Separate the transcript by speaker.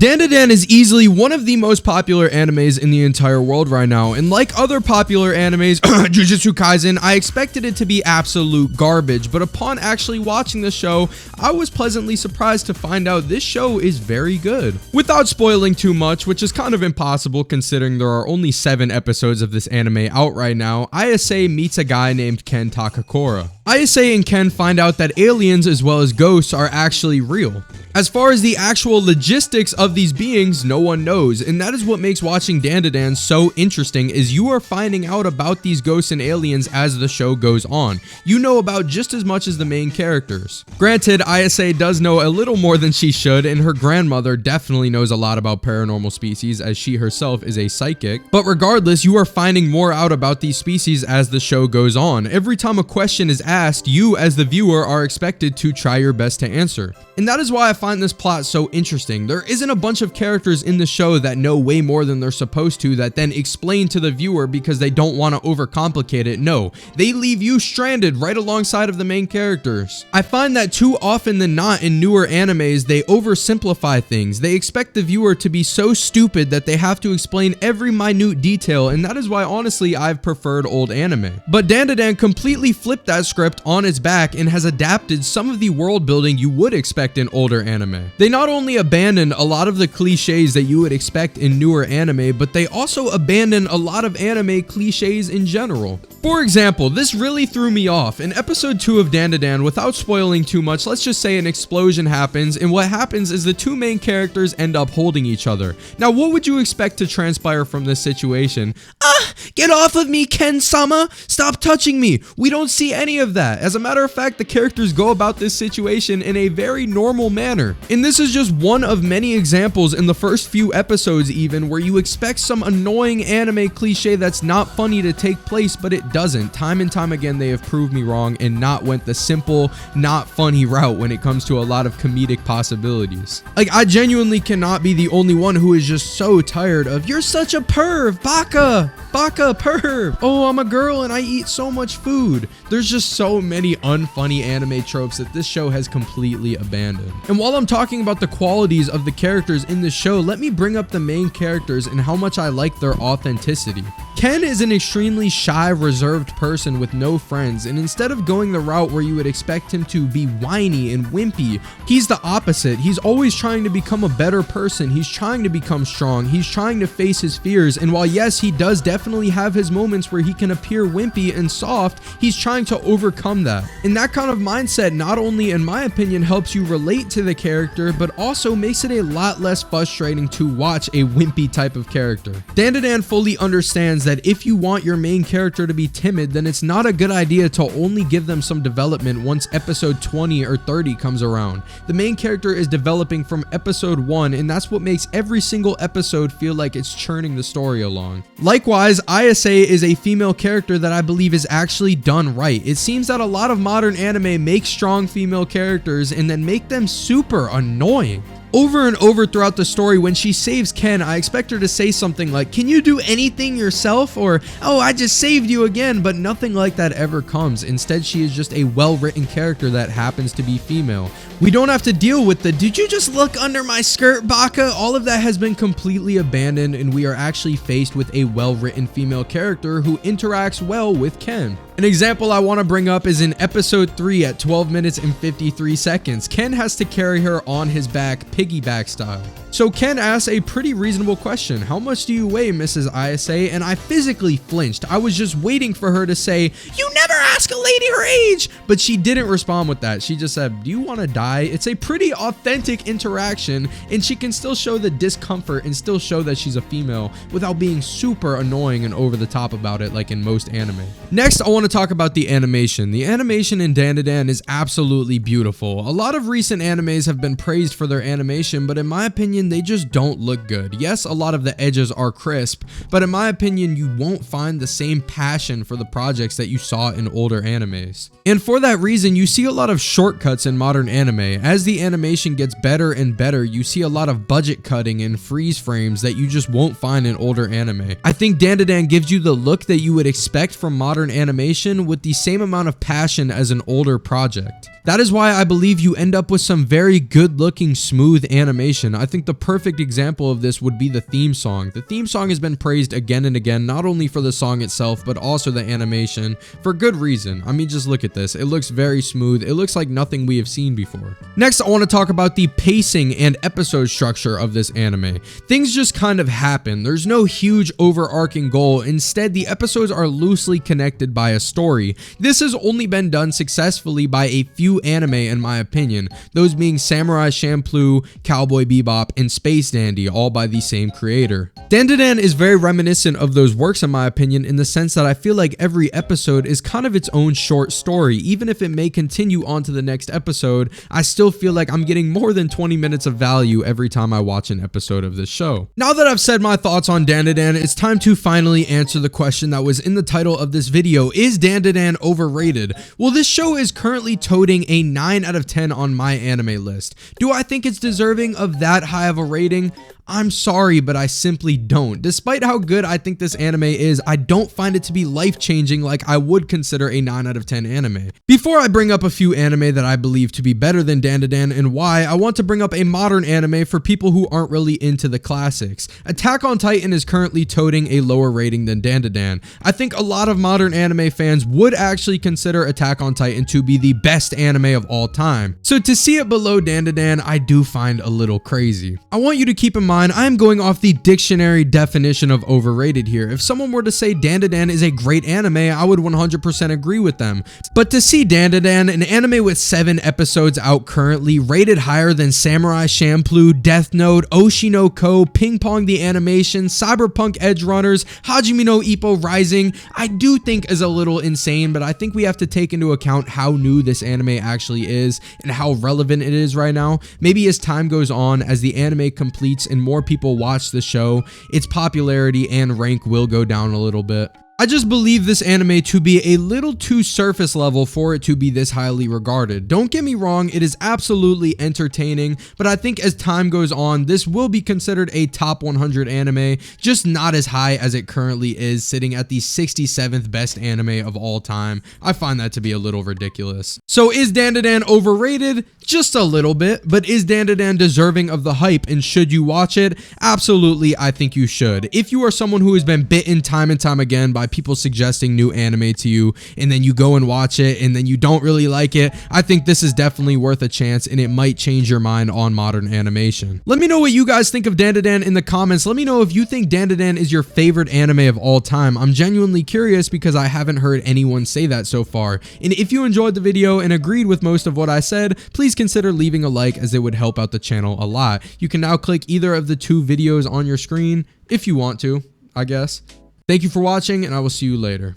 Speaker 1: Dandadan is easily one of the most popular animes in the entire world right now, and like other popular animes, Jujutsu Kaisen, I expected it to be absolute garbage, but upon actually watching the show, I was pleasantly surprised to find out this show is very good. Without spoiling too much, which is kind of impossible considering there are only 7 episodes of this anime out right now, Ayase meets a guy named Ken Takakura. Ayase and Ken find out that aliens as well as ghosts are actually real. As far as the actual logistics of these beings, no one knows, and that is what makes watching Dandadan so interesting, is you are finding out about these ghosts and aliens as the show goes on. You know about just as much as the main characters. Granted, Ayase does know a little more than she should, and her grandmother definitely knows a lot about paranormal species as she herself is a psychic, but regardless, you are finding more out about these species as the show goes on. Every time a question is asked, you as the viewer are expected to try your best to answer. And that is why I find this plot so interesting. There isn't a bunch of characters in the show that know way more than they're supposed to that then explain to the viewer because they don't want to overcomplicate it. No, they leave you stranded right alongside of the main characters. I find that too often than not in newer animes, they oversimplify things. They expect the viewer to be so stupid that they have to explain every minute detail, and that is why honestly I've preferred old anime. But Dandadan completely flipped that script on its back and has adapted some of the world building you would expect in older anime. They not only abandon a lot of the cliches that you would expect in newer anime, but they also abandon a lot of anime cliches in general. For example, this really threw me off. In episode 2 of Dandadan, without spoiling too much, let's just say an explosion happens, and what happens is the two main characters end up holding each other. Now, what would you expect to transpire from this situation? Get off of me, Ken-sama! Stop touching me! We don't see any of that. As a matter of fact, the characters go about this situation in a very normal manner. And this is just one of many examples in the first few episodes even where you expect some annoying anime cliche that's not funny to take place, but it doesn't. Time and time again, they have proved me wrong and not went the simple, not funny route when it comes to a lot of comedic possibilities. Like, I genuinely cannot be the only one who is just so tired of, "You're such a perv, baka perv. Oh, I'm a girl and I eat so much food." There's just so many unfunny anime tropes that this show has completely abandoned. And while I'm talking about the qualities of the characters in the show, let me bring up the main characters and how much I like their authenticity. Ken is an extremely shy, reserved person with no friends, and instead of going the route where you would expect him to be whiny and wimpy, he's the opposite. He's always trying to become a better person. He's trying to become strong. He's trying to face his fears, and while yes, he does definitely have his moments where he can appear wimpy and soft, he's trying to overcome that. And that kind of mindset not only, in my opinion, helps you relate to the character, but also makes it a lot less frustrating to watch a wimpy type of character. Dandadan fully understands that if you want your main character to be timid, then it's not a good idea to only give them some development once episode 20 or 30 comes around. The main character is developing from episode 1, and that's what makes every single episode feel like it's churning the story along. Likewise, Ayase is a female character that I believe is actually done right. It seems that a lot of modern anime make strong female characters and then make them super annoying. Over and over throughout the story, when she saves Ken, I expect her to say something like, "Can you do anything yourself?" or "Oh, I just saved you again," but nothing like that ever comes. Instead, she is just a well-written character that happens to be female. We don't have to deal with the "Did you just look under my skirt, baka?" All of that has been completely abandoned, and we are actually faced with a well-written female character who interacts well with Ken. An example I want to bring up is in episode 3 at 12 minutes and 53 seconds. Ken has to carry her on his back, piggyback style. So Ken asks a pretty reasonable question. "How much do you weigh, Mrs. Ayase?" And I physically flinched. I was just waiting for her to say, "You never ask a lady her age!" But she didn't respond with that. She just said, "Do you want to die?" It's a pretty authentic interaction, and she can still show the discomfort and still show that she's a female without being super annoying and over the top about it like in most anime. Next, I want to talk about the animation. The animation in Dandadan is absolutely beautiful. A lot of recent animes have been praised for their animation, but in my opinion, they just don't look good. Yes, a lot of the edges are crisp, but in my opinion, you won't find the same passion for the projects that you saw in older animes. And for that reason, you see a lot of shortcuts in modern anime. As the animation gets better and better, you see a lot of budget cutting and freeze frames that you just won't find in older anime. I think Dandadan gives you the look that you would expect from modern animation with the same amount of passion as an older project. That is why I believe you end up with some very good looking, smooth animation. I think the perfect example of this would be the theme song. The theme song has been praised again and again, not only for the song itself, but also the animation, for good reason. I mean, just look at this. It looks very smooth. It looks like nothing we have seen before. Next, I want to talk about the pacing and episode structure of this anime. Things just kind of happen. There's no huge overarching goal. Instead, the episodes are loosely connected by a story. This has only been done successfully by a few anime in my opinion, those being Samurai Champloo, Cowboy Bebop, and Space Dandy, all by the same creator. Dandadan is very reminiscent of those works in my opinion, in the sense that I feel like every episode is kind of its own short story. Even if it may continue on to the next episode, I still feel like I'm getting more than 20 minutes of value every time I watch an episode of this show. Now that I've said my thoughts on Dandadan, it's time to finally answer the question that was in the title of this video. Is Dandadan overrated? Well, this show is currently toting a 9 out of 10 on myanimelist. Do I think it's deserving of that high of a rating? I'm sorry, but I simply don't. Despite how good I think this anime is, I don't find it to be life-changing like I would consider a 9 out of 10 anime. Before I bring up a few anime that I believe to be better than Dandadan and why, I want to bring up a modern anime for people who aren't really into the classics. Attack on Titan is currently toting a lower rating than Dandadan. I think a lot of modern anime fans would actually consider Attack on Titan to be the best anime of all time. So to see it below Dandadan, I do find a little crazy. I want you to keep in mind I am going off the dictionary definition of overrated here. If someone were to say Dandadan is a great anime, I would 100% agree with them. But to see Dandadan, an anime with 7 episodes out currently, rated higher than Samurai Champloo, Death Note, Oshi no Ko, Ping Pong the Animation, Cyberpunk Edge Runners, Hajime no Ippo Rising, I do think is a little insane, but I think we have to take into account how new this anime actually is and how relevant it is right now. Maybe as time goes on, as the anime completes and more people watch the show, its popularity and rank will go down a little bit. I just believe this anime to be a little too surface level for it to be this highly regarded. Don't get me wrong, it is absolutely entertaining, but I think as time goes on, this will be considered a top 100 anime, just not as high as it currently is, sitting at the 67th best anime of all time. I find that to be a little ridiculous. So is Dandadan overrated? Just a little bit, but is Dandadan deserving of the hype and should you watch it? Absolutely, I think you should. If you are someone who has been bitten time and time again by people suggesting new anime to you and then you go and watch it and then you don't really like it, I think this is definitely worth a chance and it might change your mind on modern animation. Let me know what you guys think of Dandadan in the comments. Let me know if you think Dandadan is your favorite anime of all time. I'm genuinely curious because I haven't heard anyone say that so far. And if you enjoyed the video and agreed with most of what I said, please consider leaving a like as it would help out the channel a lot. You can now click either of the 2 videos on your screen if you want to, I guess. Thank you for watching, and I will see you later.